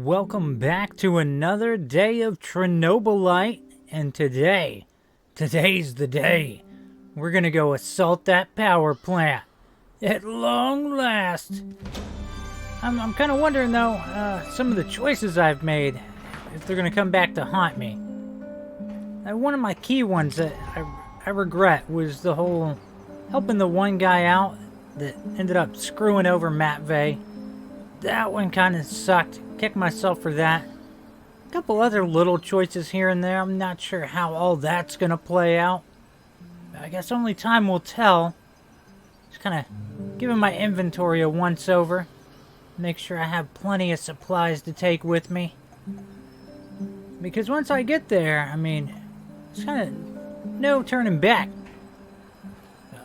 welcome back to another day of Chernobylite, and today's the day. We're gonna go assault that power plant, at long last. I'm kind of wondering though, some of the choices I've made, if they're gonna come back to haunt me. One of my key ones that I regret was the whole helping the one guy out that ended up screwing over Matvey. That one kind of sucked. Kicked myself for that. A couple other little choices here and there. I'm not sure how all that's gonna play out. I guess only time will tell. Just kind of giving my inventory a once over. Make sure I have plenty of supplies to take with me. Because once I get there, I mean, it's kind of no turning back.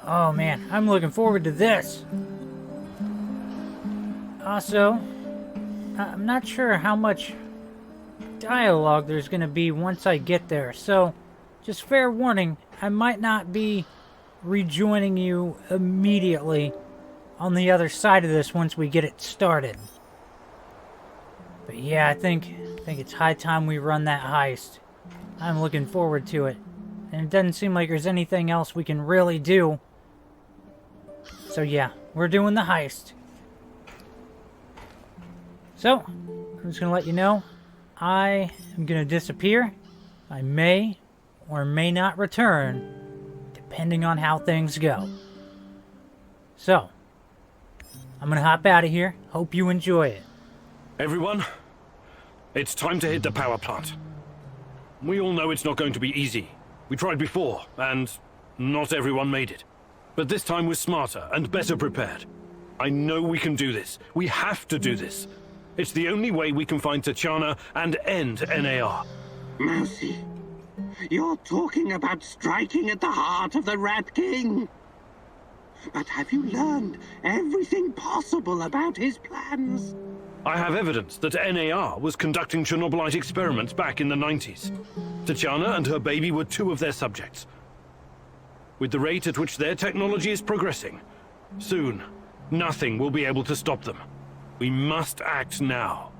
Oh man, I'm looking forward to this. Also, I'm not sure how much dialogue there's going to be once I get there, so just fair warning, I might not be rejoining you immediately on the other side of this once we get it started. But yeah, I think it's high time we run that heist. I'm looking forward to it, and it doesn't seem like there's anything else we can really do. So yeah, we're doing the heist. So, I'm just going to let you know, I am going to disappear. I may or may not return, depending on how things go. So, I'm going to hop out of here. Hope you enjoy it. Everyone, it's time to hit the power plant. We all know it's not going to be easy. We tried before, and not everyone made it. But this time we're smarter and better prepared. I know we can do this. We have to do this. It's the only way we can find Tatiana and end NAR. Mousy, you're talking about striking at the heart of the Rat King. But have you learned everything possible about his plans? I have evidence that NAR was conducting Chernobylite experiments back in the 90s. Tatiana and her baby were two of their subjects. With the rate at which their technology is progressing, soon, nothing will be able to stop them. We must act now.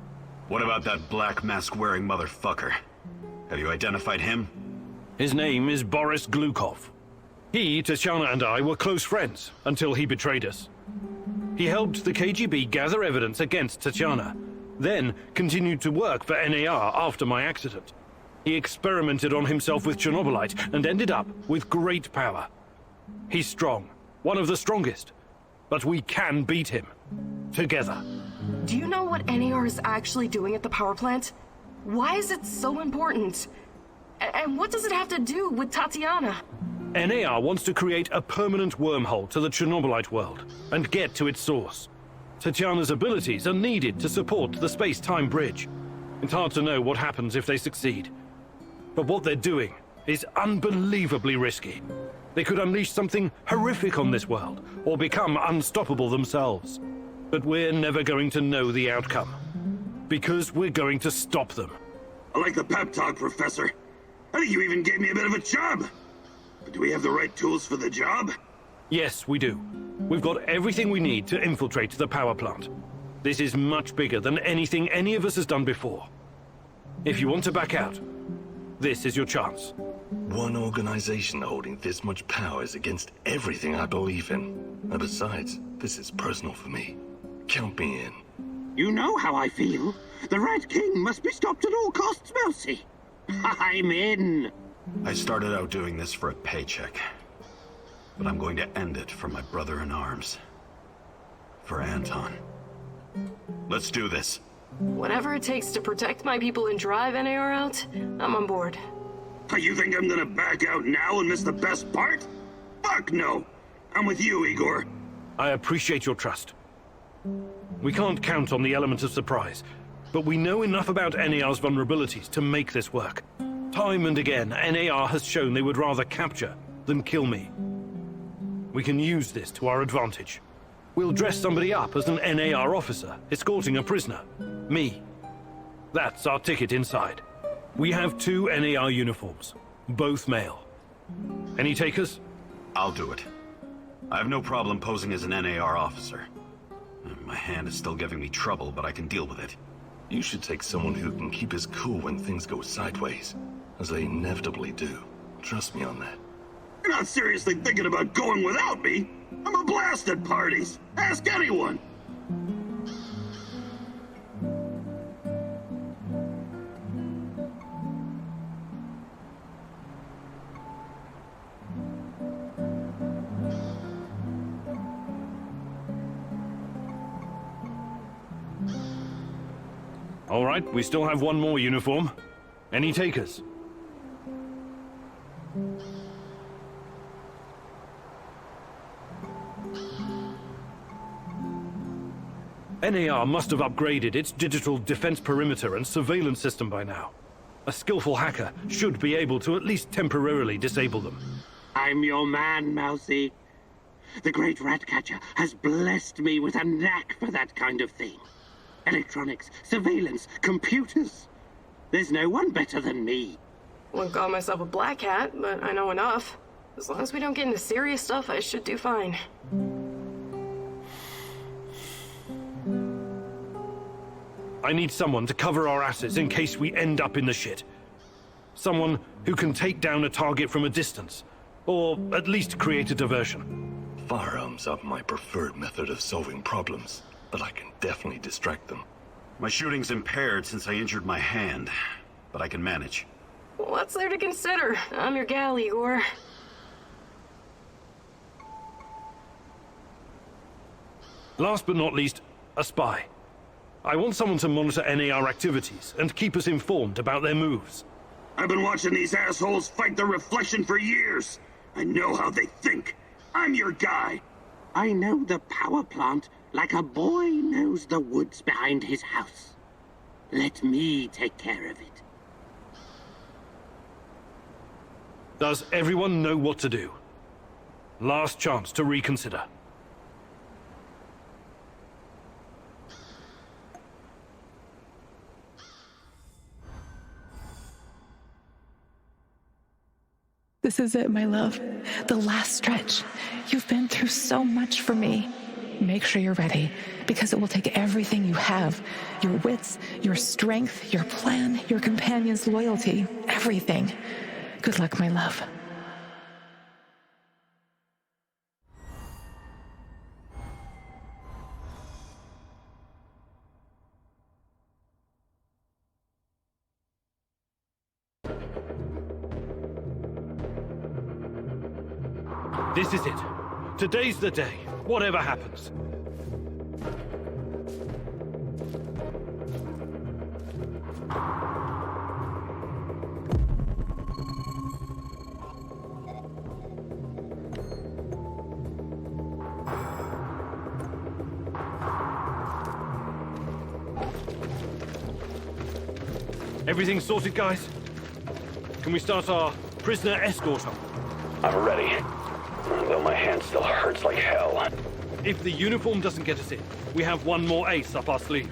What about that black mask-wearing motherfucker? Have you identified him? His name is Boris Glukov. He, Tatiana, and I were close friends until he betrayed us. He helped the KGB gather evidence against Tatiana, then continued to work for NAR after my accident. He experimented on himself with Chernobylite and ended up with great power. He's strong, one of the strongest, but we can beat him. Together. Do you know what NAR is actually doing at the power plant? Why is it so important? And what does it have to do with Tatiana? NAR wants to create a permanent wormhole to the Chernobylite world and get to its source. Tatiana's abilities are needed to support the space-time bridge. It's hard to know what happens if they succeed. But what they're doing is unbelievably risky. They could unleash something horrific on this world, or become unstoppable themselves. But we're never going to know the outcome, because we're going to stop them. I like the pep talk, Professor. I think you even gave me a bit of a job. But do we have the right tools for the job? Yes, we do. We've got everything we need to infiltrate the power plant. This is much bigger than anything any of us has done before. If you want to back out, this is your chance. One organization holding this much power is against everything I believe in. And besides, this is personal for me. Count me in. You know how I feel. The Rat King must be stopped at all costs, Mousy. I'm in. I started out doing this for a paycheck. But I'm going to end it for my brother in arms. For Anton. Let's do this. Whatever it takes to protect my people and drive NAR out, I'm on board. You think I'm gonna back out now and miss the best part? Fuck no. I'm with you, Igor. I appreciate your trust. We can't count on the element of surprise, but we know enough about NAR's vulnerabilities to make this work. Time and again, NAR has shown they would rather capture than kill me. We can use this to our advantage. We'll dress somebody up as an NAR officer, escorting a prisoner. Me. That's our ticket inside. We have 2 NAR uniforms, both male. Any takers? I'll do it. I have no problem posing as an NAR officer. My hand is still giving me trouble, but I can deal with it. You should take someone who can keep his cool when things go sideways, as they inevitably do. Trust me on that. You're not seriously thinking about going without me? I'm a blast at parties. Ask anyone. All right, we still have one more uniform. Any takers? NAR must have upgraded its digital defense perimeter and surveillance system by now. A skillful hacker should be able to at least temporarily disable them. I'm your man, Mousy. The great Ratcatcher has blessed me with a knack for that kind of thing. Electronics, surveillance, computers. There's no one better than me. Wouldn't call myself a black hat, but I know enough. As long as we don't get into serious stuff, I should do fine. I need someone to cover our asses in case we end up in the shit. Someone who can take down a target from a distance, or at least create a diversion. Firearms are my preferred method of solving problems, but I can definitely distract them. My shooting's impaired since I injured my hand, but I can manage. What's there to consider? I'm your gal, Igor. Last but not least, a spy. I want someone to monitor NAR activities and keep us informed about their moves. I've been watching these assholes fight the reflection for years. I know how they think. I'm your guy. I know the power plant like a boy knows the woods behind his house. Let me take care of it. Does everyone know what to do? Last chance to reconsider. This is it, my love. The last stretch. You've been through so much for me. Make sure you're ready, because it will take everything you have. Your wits, your strength, your plan, your companion's loyalty, everything. Good luck, my love. This is it. Today's the day, whatever happens. Everything sorted, guys? Can we start our prisoner escort on? I'm ready. Though my hand still hurts like hell. If the uniform doesn't get us in, we have one more ace up our sleeve.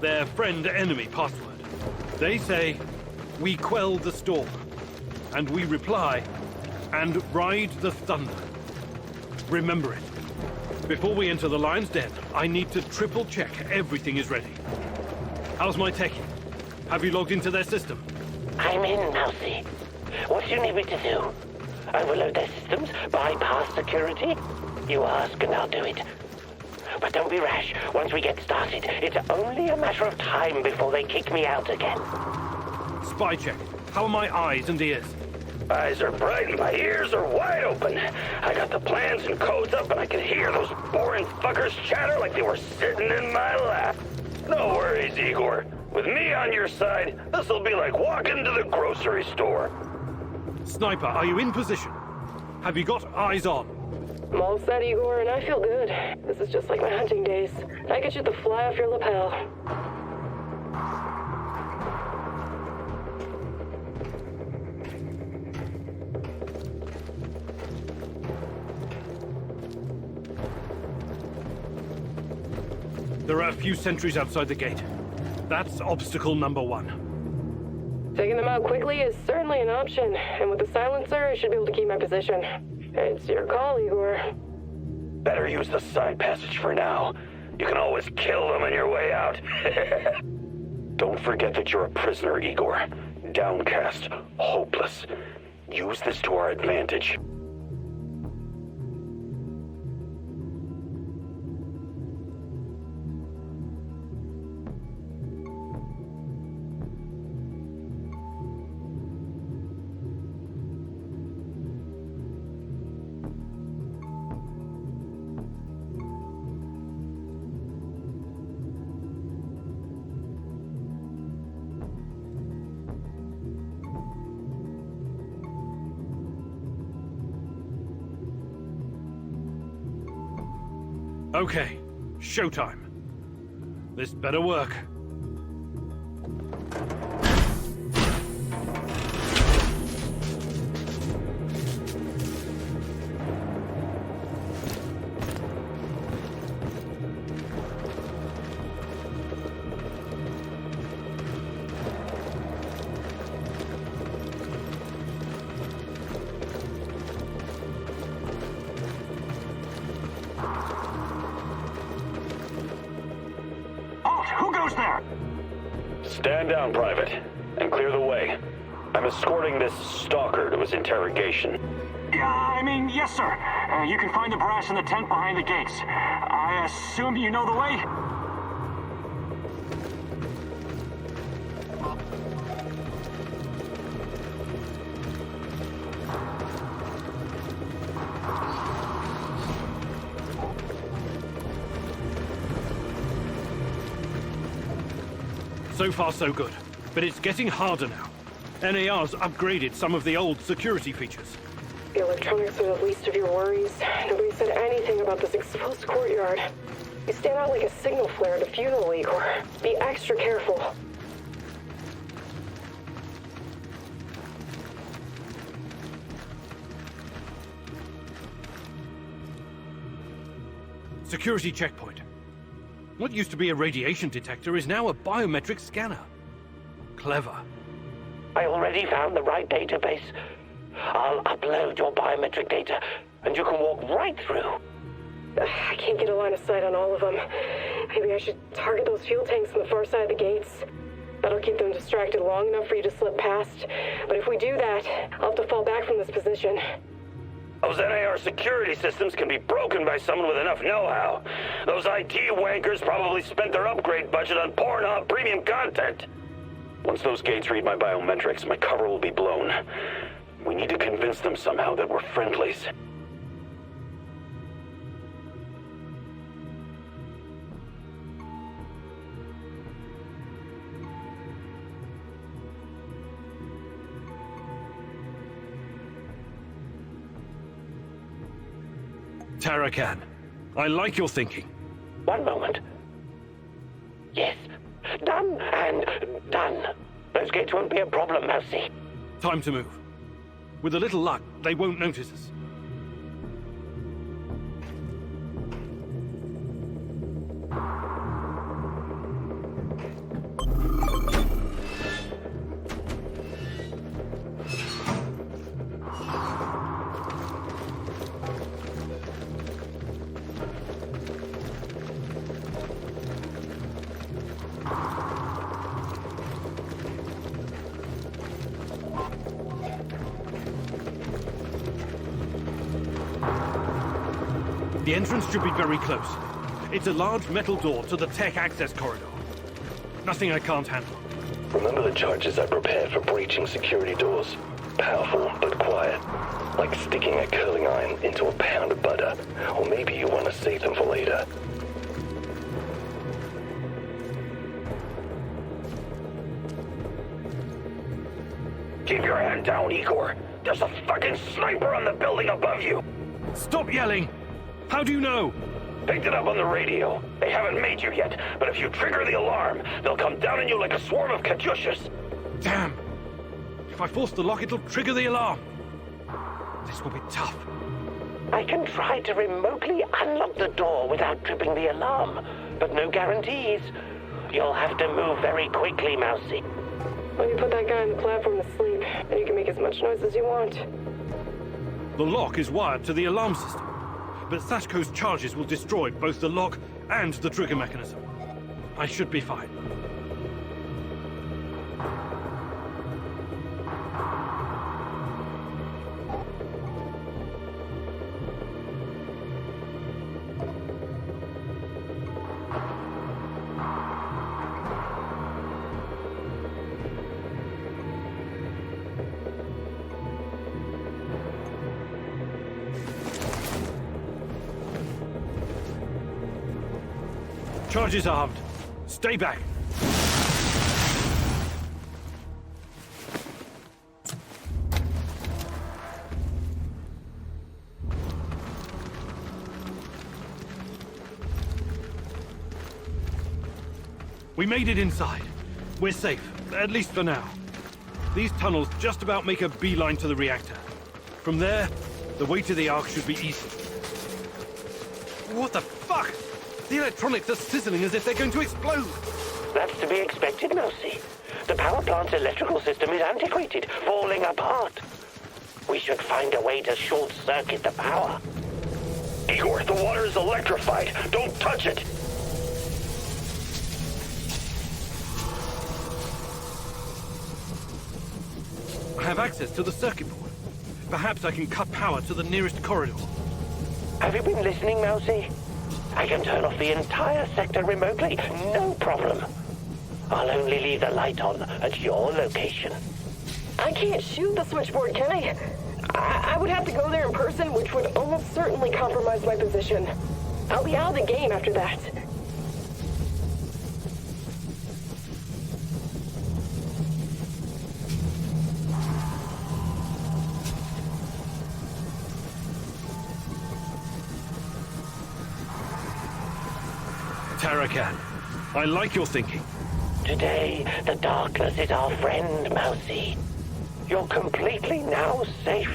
Their friend-enemy password. They say, we quell the storm. And we reply, and ride the thunder. Remember it. Before we enter the lion's den, I need to triple-check everything is ready. How's my techie? Have you logged into their system? I'm in, Mousy. What do you need me to do? Overload their systems? Bypass security? You ask and I'll do it. But don't be rash. Once we get started, it's only a matter of time before they kick me out again. Spy check. How are my eyes and ears? Eyes are bright and my ears are wide open. I got the plans and codes up and I can hear those boring fuckers chatter like they were sitting in my lap. No worries, Igor. With me on your side, this'll be like walking to the grocery store. Sniper, are you in position? Have you got eyes on? I'm all set, Igor, and I feel good. This is just like my hunting days. I could shoot the fly off your lapel. There are a few sentries outside the gate. That's obstacle number one. Taking them out quickly is certainly an option, and with the silencer, I should be able to keep my position. It's your call, Igor. Better use the side passage for now. You can always kill them on your way out. Don't forget that you're a prisoner, Igor. Downcast, hopeless. Use this to our advantage. Okay, showtime. This better work. Who goes there? Stand down, Private, and clear the way. I'm escorting this stalker to his interrogation. Yes, sir. You can find the brass in the tent behind the gates. I assume you know the way? So far, so good. But it's getting harder now. NAR's upgraded some of the old security features. The electronics are the least of your worries. Nobody said anything about this exposed courtyard. You stand out like a signal flare at a funeral, Igor. Be extra careful. Security checkpoint. What used to be a radiation detector is now a biometric scanner. Clever. I already found the right database. I'll upload your biometric data, and you can walk right through. I can't get a line of sight on all of them. Maybe I should target those fuel tanks on the far side of the gates. That'll keep them distracted long enough for you to slip past. But if we do that, I'll have to fall back from this position. Those NAR security systems can be broken by someone with enough know-how. Those IT wankers probably spent their upgrade budget on Pornhub premium content. Once those gates read my biometrics, my cover will be blown. We need to convince them somehow that we're friendlies. Tarakan, I like your thinking. One moment. Yes. Done and done. Those gates won't be a problem, Mousy. Time to move. With a little luck, they won't notice us. The entrance should be very close. It's a large metal door to the tech access corridor. Nothing I can't handle. Remember the charges I prepared for breaching security doors? Powerful, but quiet. Like sticking a curling iron into a pound of butter. Or maybe you want to save them for later. Keep your hand down, Igor. There's a fucking sniper on the building above you. Stop yelling! How do you know? Picked it up on the radio. They haven't made you yet, but if you trigger the alarm, they'll come down on you like a swarm of Katyushas. Damn! If I force the lock, it'll trigger the alarm. This will be tough. I can try to remotely unlock the door without tripping the alarm, but no guarantees. You'll have to move very quickly, Mousy. Let me put that guy on the platform to sleep, and you can make as much noise as you want. The lock is wired to the alarm system, but Sashko's charges will destroy both the lock and the trigger mechanism. I should be fine. Charges armed. Stay back. We made it inside. We're safe, at least for now. These tunnels just about make a beeline to the reactor. From there, the way to the Ark should be easy. What the fuck? The electronics are sizzling as if they're going to explode. That's to be expected, Mousy. The power plant's electrical system is antiquated, falling apart. We should find a way to short-circuit the power. Igor, the water is electrified. Don't touch it. I have access to the circuit board. Perhaps I can cut power to the nearest corridor. Have you been listening, Mousy? I can turn off the entire sector remotely, no problem. I'll only leave the light on at your location. I can't shoot the switchboard, can I? I would have to go there in person, which would almost certainly compromise my position. I'll be out of the game after that. Tarakan, I like your thinking. Today, the darkness is our friend, Mousy. You're completely now safe.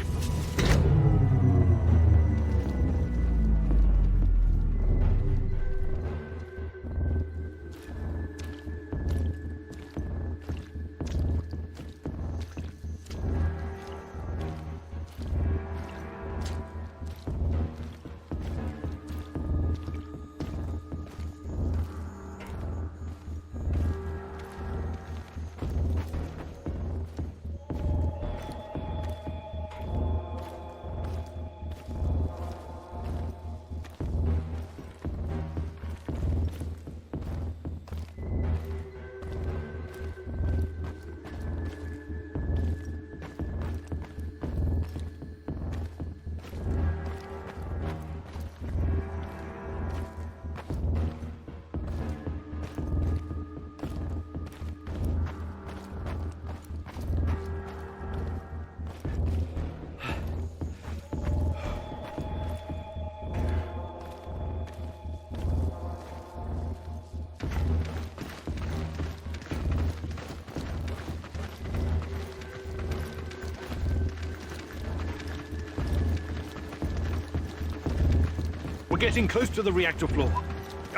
We're getting close to the reactor floor.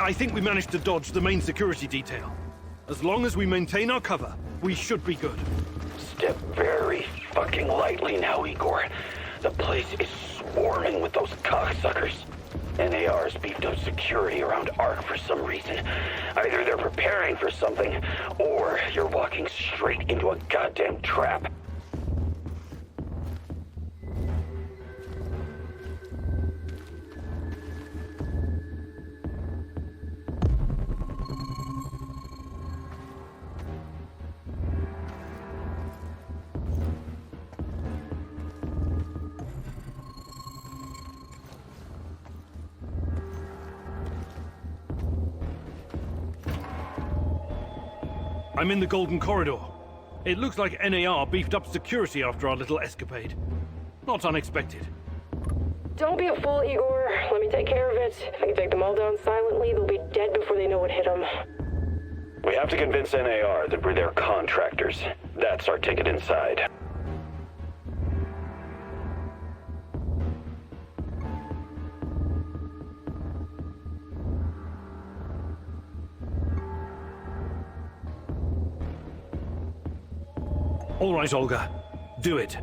I think we managed to dodge the main security detail. As long as we maintain our cover, we should be good. Step very fucking lightly now, Igor. The place is swarming with those cocksuckers. NAR's beefed up security around Ark for some reason. Either they're preparing for something, or you're walking straight into a goddamn trap. I'm in the Golden Corridor. It looks like NAR beefed up security after our little escapade. Not unexpected. Don't be a fool, Igor. Let me take care of it. If I can take them all down silently, they'll be dead before they know what hit them. We have to convince NAR that we're their contractors. That's our ticket inside. All right, Olga. Do it.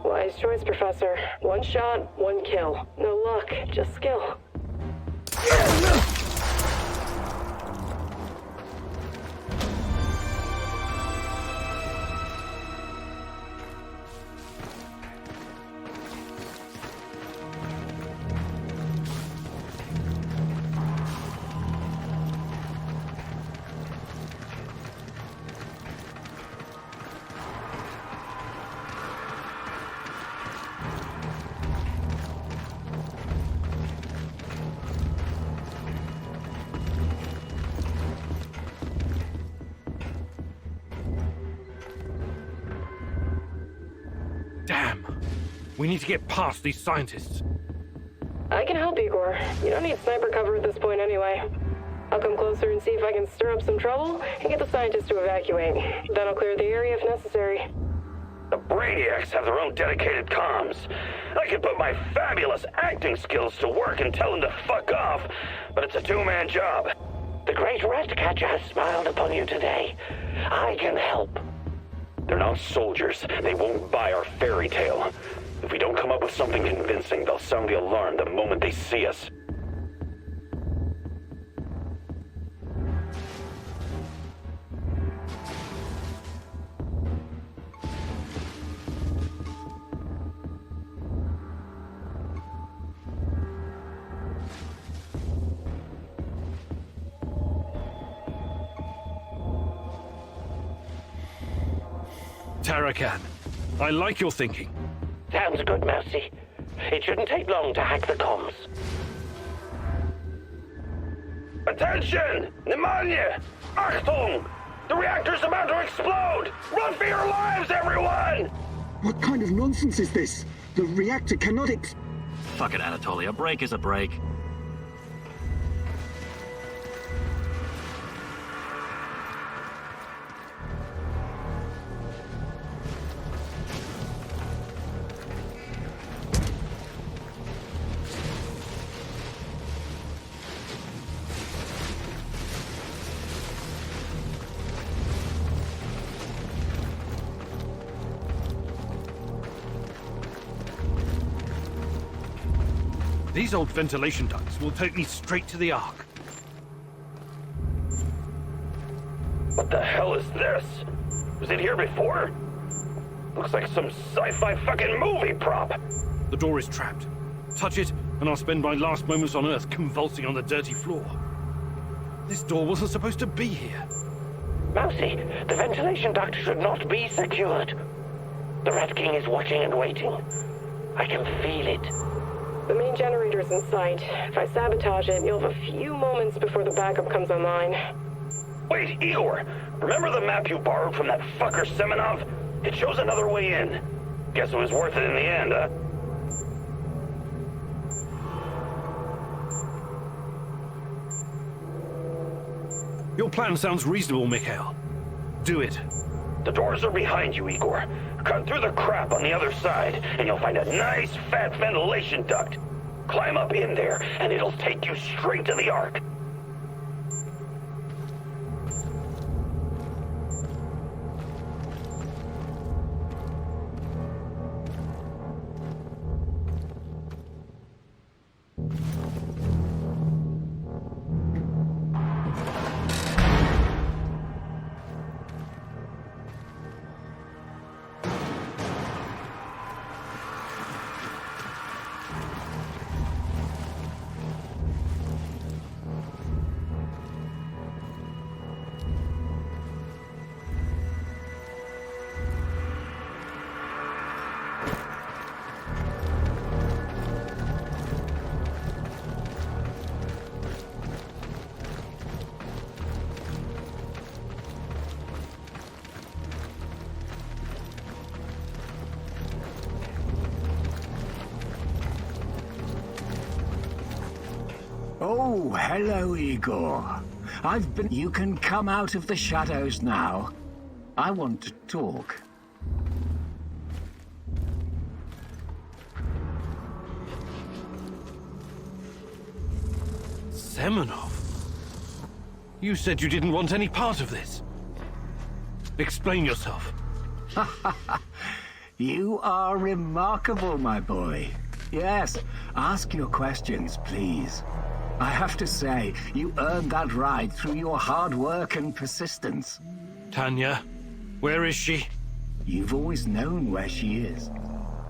Wise choice, Professor. One shot, one kill. No luck, just skill. We need to get past these scientists. I can help, Igor. You don't need sniper cover at this point anyway. I'll come closer and see if I can stir up some trouble and get the scientists to evacuate. Then I'll clear the area if necessary. The Brainiacs have their own dedicated comms. I could put my fabulous acting skills to work and tell them to fuck off, but it's a two-man job. The great Ratcatcher has smiled upon you today. I can help. They're not soldiers. They won't buy our fairy tale. If we don't come up with something convincing, they'll sound the alarm the moment they see us. Tarakan, I like your thinking. Sounds good, Mousy. It shouldn't take long to hack the comms. Attention! Pneumonia! Achtung! The reactor's about to explode! Run for your lives, everyone! What kind of nonsense is this? The reactor cannot Fuck it, Anatoly. A break is a break. These old ventilation ducts will take me straight to the Ark. What the hell is this? Was it here before? Looks like some sci-fi fucking movie prop. The door is trapped. Touch it, and I'll spend my last moments on Earth convulsing on the dirty floor. This door wasn't supposed to be here. Mousy, the ventilation duct should not be secured. The Rat King is watching and waiting. I can feel it. The main generator's in sight. If I sabotage it, you'll have a few moments before the backup comes online. Wait, Igor! Remember the map you borrowed from that fucker Semenov? It shows another way in. Guess it was worth it in the end, huh? Your plan sounds reasonable, Mikhail. Do it. The doors are behind you, Igor. Cut through the crap on the other side, and you'll find a nice, fat ventilation duct. Climb up in there, and it'll take you straight to the Ark. Oh, hello, Igor. You can come out of the shadows now. I want to talk. Semenov? You said you didn't want any part of this. Explain yourself. You are remarkable, my boy. Yes, ask your questions, please. I have to say, you earned that right through your hard work and persistence. Tanya, where is she? You've always known where she is.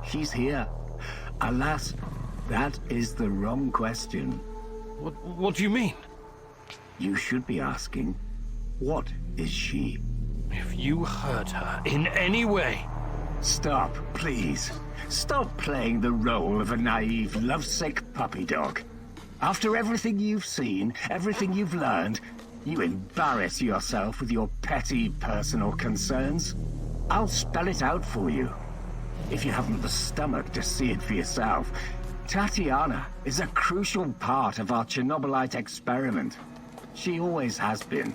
She's here. Alas, that is the wrong question. What do you mean? You should be asking, what is she? If you hurt her in any way... Stop, please. Stop playing the role of a naive, lovesick puppy dog. After everything you've seen, everything you've learned, you embarrass yourself with your petty personal concerns. I'll spell it out for you. if you haven't the stomach to see it for yourself. Tatiana is a crucial part of our Chernobylite experiment. She always has been.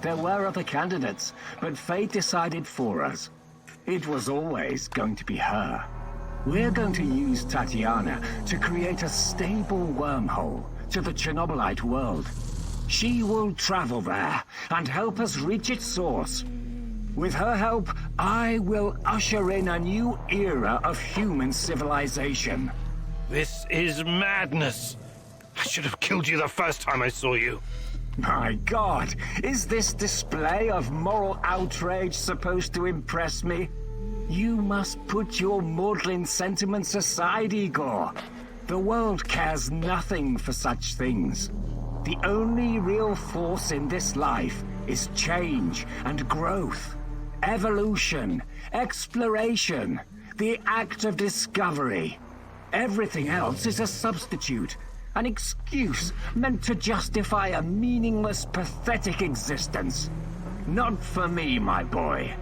There were other candidates, but fate decided for us. It was always going to be her. We're going to use Tatiana to create a stable wormhole to the Chernobylite world. She will travel there and help us reach its source. With her help, I will usher in a new era of human civilization. This is madness. I should have killed you the first time I saw you. My God, is this display of moral outrage supposed to impress me? You must put your maudlin sentiments aside, Igor. The world cares nothing for such things. The only real force in this life is change and growth, evolution, exploration, the act of discovery. Everything else is a substitute, an excuse meant to justify a meaningless, pathetic existence. Not for me, my boy.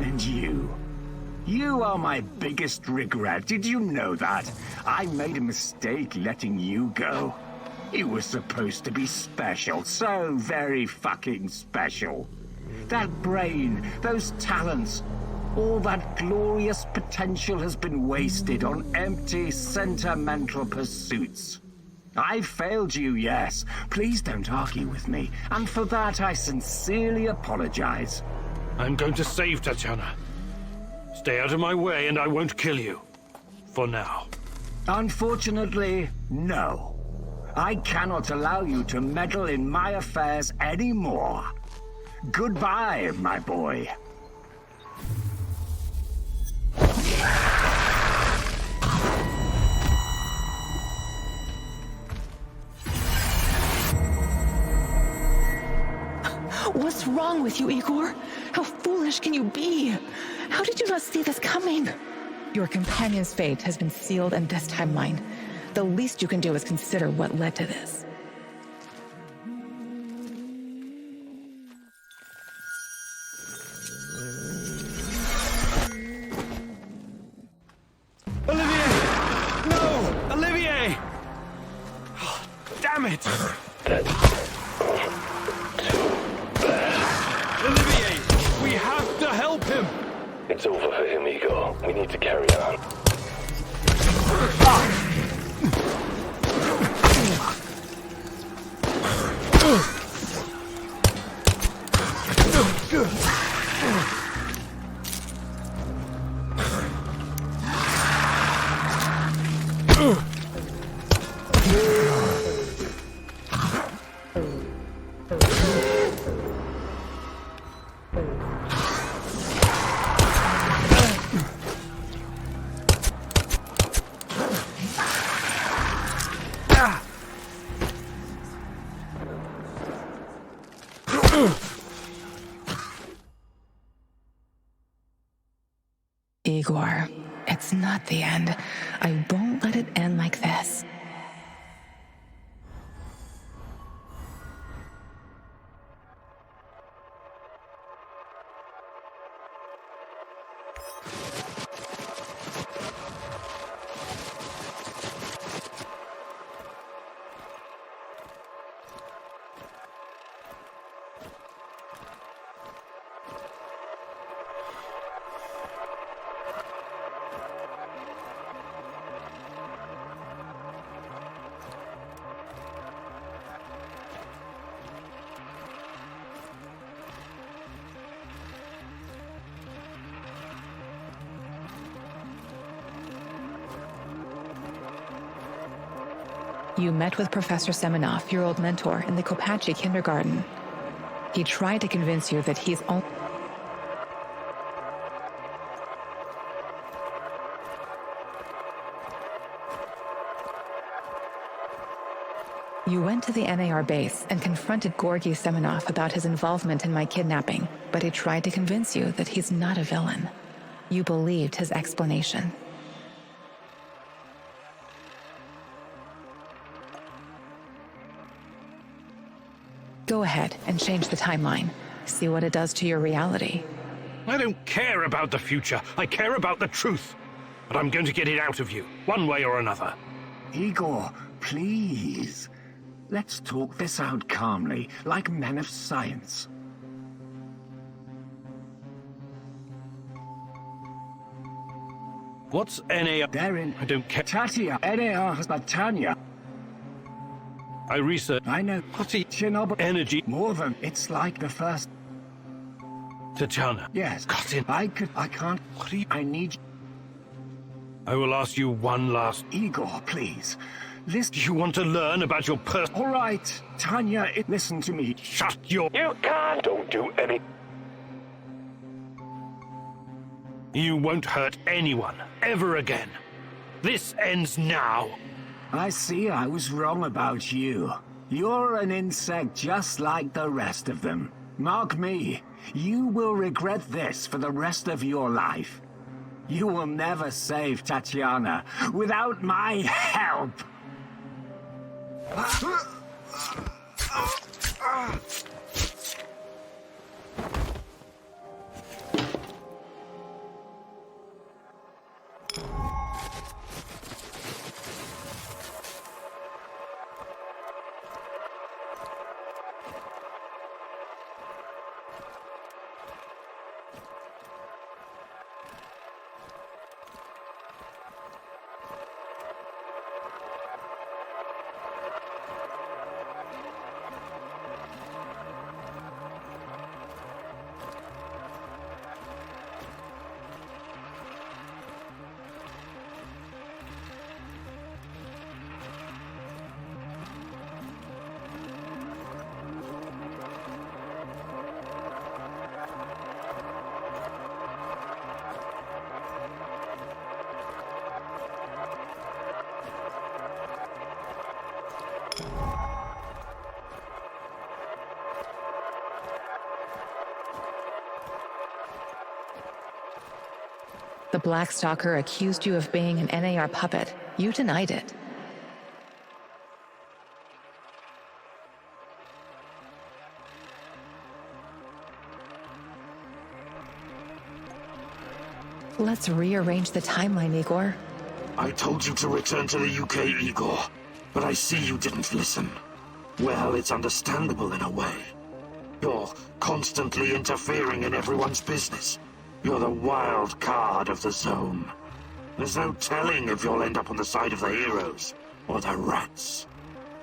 And you. You are my biggest regret. Did you know that? I made a mistake letting you go. You were supposed to be special, so very fucking special. That brain, those talents, all that glorious potential has been wasted on empty, sentimental pursuits. I failed you, yes. Please don't argue with me, and for that I sincerely apologize. I'm going to save Tatiana. Stay out of my way and I won't kill you. For now. Unfortunately, no. I cannot allow you to meddle in my affairs anymore. Goodbye, my boy. What's wrong with you, Igor? How foolish can you be? How did you not see this coming? Your companion's fate has been sealed in this timeline. The least you can do is consider what led to this. Olivier! No! Olivier! Oh, damn it! Olivier! We have to help him! It's over for him, Igor. We need to carry on. Igor, it's not the end. I won't let it end like this. You met with Professor Semenov, your old mentor, in the Kopachi kindergarten. He tried to convince you that he's only... You went to the NAR base and confronted Georgy Semenov about his involvement in my kidnapping, but he tried to convince you that he's not a villain. You believed his explanation. Go ahead and change the timeline. See what it does to your reality. I don't care about the future. I care about the truth. But I'm going to get it out of you, one way or another. Igor, please. Let's talk this out calmly, like men of science. What's NAR? Therein. I don't care. Tatia, NAR has Tanya. I research. I know. What's he? Chernobyl. Energy. More than. It's like the first. Tatiana. Yes. Got it. I can't. What are you? I need. I will ask you one last. Igor, please. Listen. Do you want to learn about your All right, Tanya, listen to me. Shut your. You can't. Don't do any. You won't hurt anyone, ever again. This ends now. I see I was wrong about you. You're an insect just like the rest of them. Mark me, you will regret this for the rest of your life. You will never save Tatiana without my help. The Black Stalker accused you of being an NAR puppet. You denied it. Let's rearrange the timeline, Igor. I told you to return to the UK, Igor, but I see you didn't listen. Well, it's understandable in a way. You're constantly interfering in everyone's business. You're the wild card of the zone. There's no telling if you'll end up on the side of the heroes or the rats.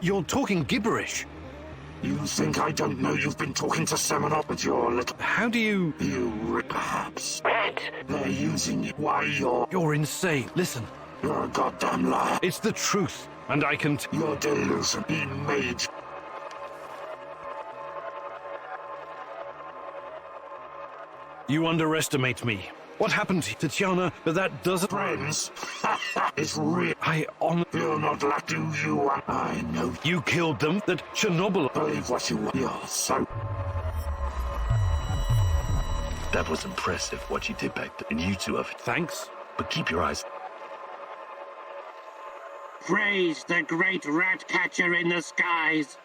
You're talking gibberish. You think I don't know you've been talking to Seminole with your little... How do you... Perhaps. Rat! They're using you. Why, You're insane. Listen. You're a goddamn liar. It's the truth, and I can... Your delusion. He made... You underestimate me. What happened to Tatiana? But that doesn't... Friends? It's real. You're not like you. I know. You killed them. That Chernobyl... Believe what you want. You're so... That was impressive, what you did back then. And you two have... Thanks. But keep your eyes... Praise the great rat catcher in the skies.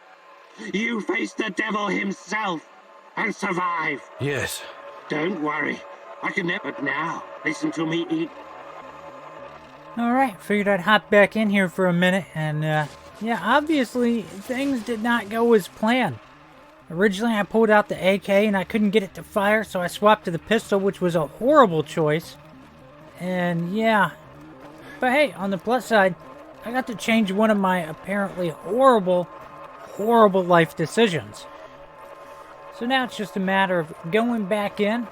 You faced the devil himself and survived. Yes. Don't worry. I can never... But now, listen to me eat. Alright, figured I'd hop back in here for a minute, and yeah, obviously things did not go as planned. Originally I pulled out the AK and I couldn't get it to fire, so I swapped to the pistol, which was a horrible choice. And yeah, but hey, on the plus side, I got to change one of my apparently horrible life decisions. So now it's just a matter of going back in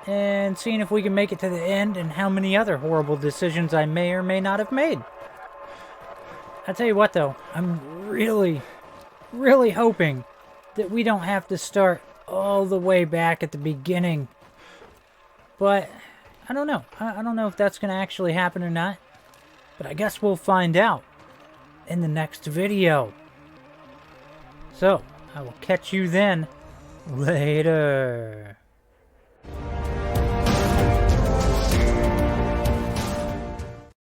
and seeing if we can make it to the end and how many other horrible decisions I may or may not have made. I tell you what though, I'm really hoping that we don't have to start all the way back at the beginning. But I don't know. I don't know if that's going to actually happen or not. But I guess we'll find out in the next video. So, I will catch you then. Later.